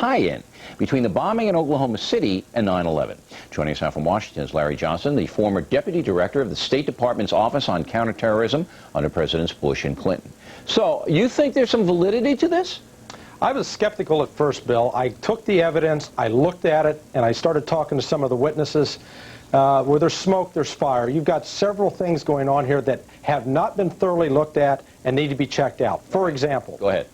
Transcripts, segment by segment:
tie-in between the bombing in Oklahoma City and 9/11. Joining us now from Washington is Larry Johnson, the former Deputy Director of the State Department's Office on Counterterrorism under Presidents Bush and Clinton. So, you think there's some validity to this? I was skeptical at first, Bill. I took the evidence, I looked at it, and I started talking to some of the witnesses. Where there's smoke, there's fire. You've got several things going on here that have not been thoroughly looked at and need to be checked out. For example, go ahead.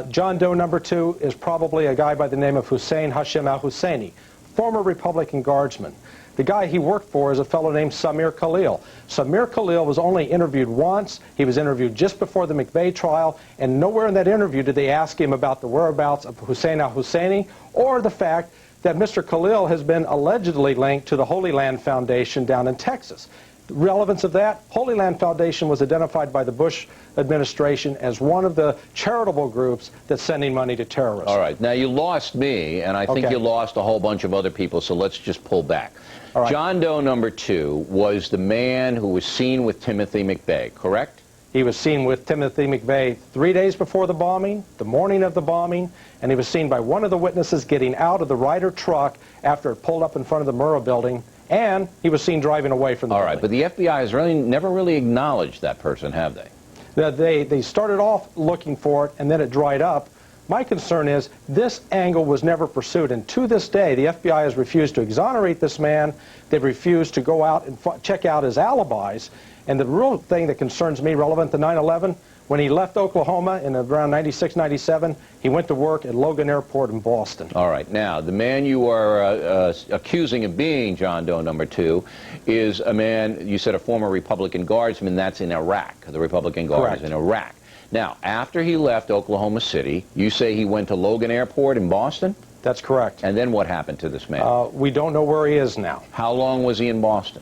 John Doe number 2 is probably a guy by the name of Hussain Al-Hussaini, former Republican Guardsman. The guy he worked for is a fellow named Samir Khalil. Samir Khalil was only interviewed once. He was interviewed just before the McVeigh trial, and nowhere in that interview did they ask him about the whereabouts of Hussain Al-Hussaini or the fact that Mr. Khalil has been allegedly linked to the Holy Land Foundation down in Texas. The relevance of that, Holy Land Foundation was identified by the Bush administration as one of the charitable groups that's sending money to terrorists. All right. Now, you lost me, and I think you lost a whole bunch of other people, so let's just pull back. All right. John Doe number 2 was the man who was seen with Timothy McVeigh, correct? He was seen with Timothy McVeigh 3 days before the bombing, the morning of the bombing, and he was seen by one of the witnesses getting out of the Ryder truck after it pulled up in front of the Murrah building, and he was seen driving away from the building. All right, but the FBI has never really acknowledged that person, have they? They started off looking for it, and then it dried up. My concern is this angle was never pursued, and to this day, the FBI has refused to exonerate this man. They've refused to go out and check out his alibis. And the real thing that concerns me relevant to 9/11, when he left Oklahoma in around 96, 97, he went to work at Logan Airport in Boston. All right. Now, the man you are accusing of being John Doe number 2 is a man, you said a former Republican Guardsman. That's in Iraq. The Republican Guard is in Iraq. Now, after he left Oklahoma City, you say he went to Logan Airport in Boston? That's correct. And then what happened to this man? We don't know where he is now. How long was he in Boston?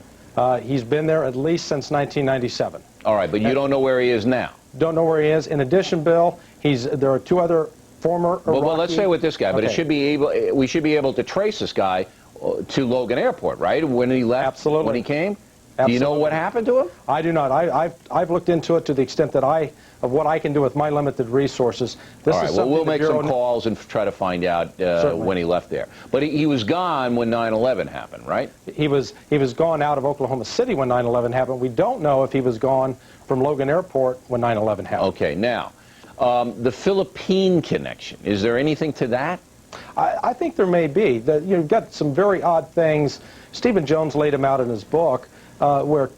He's been there at least since 1997. All right, but you don't know where he is now? Don't know where he is. In addition, Bill, there are 2 other former Iraqi... Well, let's stay with this guy, but we should be able to trace this guy to Logan Airport, right? When he left? Absolutely. When he came? Absolutely. Do you know what happened to him? I do not. I've looked into it to the extent that of what I can do with my limited resources. All right, well, we'll make some calls and try to find out when he left there. But he was gone when 9/11 happened, right? He was gone out of Oklahoma City when 9/11 happened. We don't know if he was gone from Logan Airport when 9/11 happened. Okay, now, the Philippine connection, is there anything to that? I think there may be. You've got some very odd things. Stephen Jones laid them out in his book. Where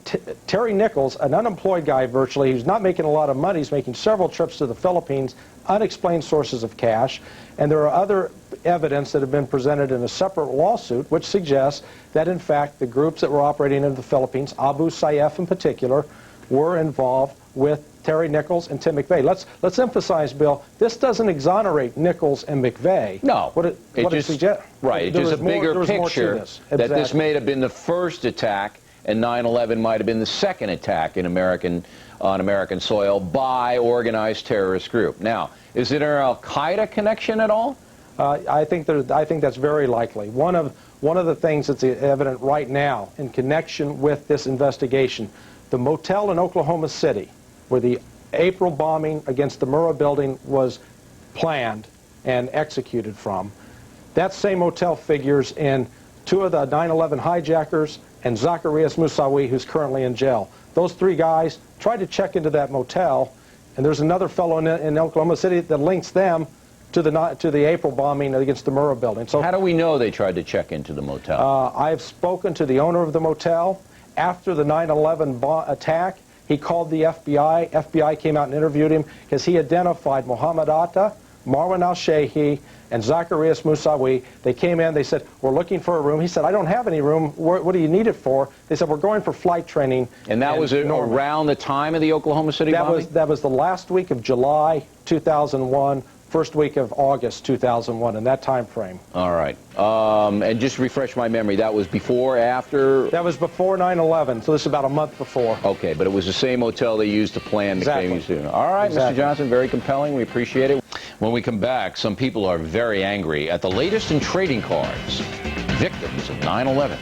Terry Nichols, an unemployed guy virtually, who's not making a lot of money, he's making several trips to the Philippines, unexplained sources of cash, and there are other evidence that have been presented in a separate lawsuit which suggests that, in fact, the groups that were operating in the Philippines, Abu Sayyaf in particular, were involved with Terry Nichols and Tim McVeigh. Let's emphasize, Bill, this doesn't exonerate Nichols and McVeigh. No. It suggests. Right, it's just a bigger picture that this may have been the first attack, and 9/11 might have been the second attack on American soil by organized terrorist group. Now, is it an Al-Qaeda connection at all? I think that's very likely. One of the things that's evident right now in connection with this investigation, the motel in Oklahoma City, where the April bombing against the Murrah building was planned and executed from, that same motel figures in 2 of the 9/11 hijackers and Zacarias Moussaoui, who's currently in jail. Those 3 guys tried to check into that motel, and there's another fellow in Oklahoma City that links them to the April bombing against the Murrah building. So how do we know they tried to check into the motel? I've spoken to the owner of the motel. After the 9/11 attack, he called the FBI. FBI came out and interviewed him because he identified Mohamed-Atta, Marwan al-Shehi, and Zacarias Moussaoui. They came in, they said, we're looking for a room. He said, I don't have any room. What do you need it for? They said, we're going for flight training. And that was around the time of the Oklahoma City bombing? That was the last week of July 2001, first week of August 2001, in that time frame. All right. And just refresh my memory, that was before, after? That was before 9/11, so this is about a month before. Okay, but it was the same hotel they used to plan the claims. All right, Mr. Johnson, very compelling. We appreciate it. When we come back, some people are very angry at the latest in trading cards, victims of 9/11.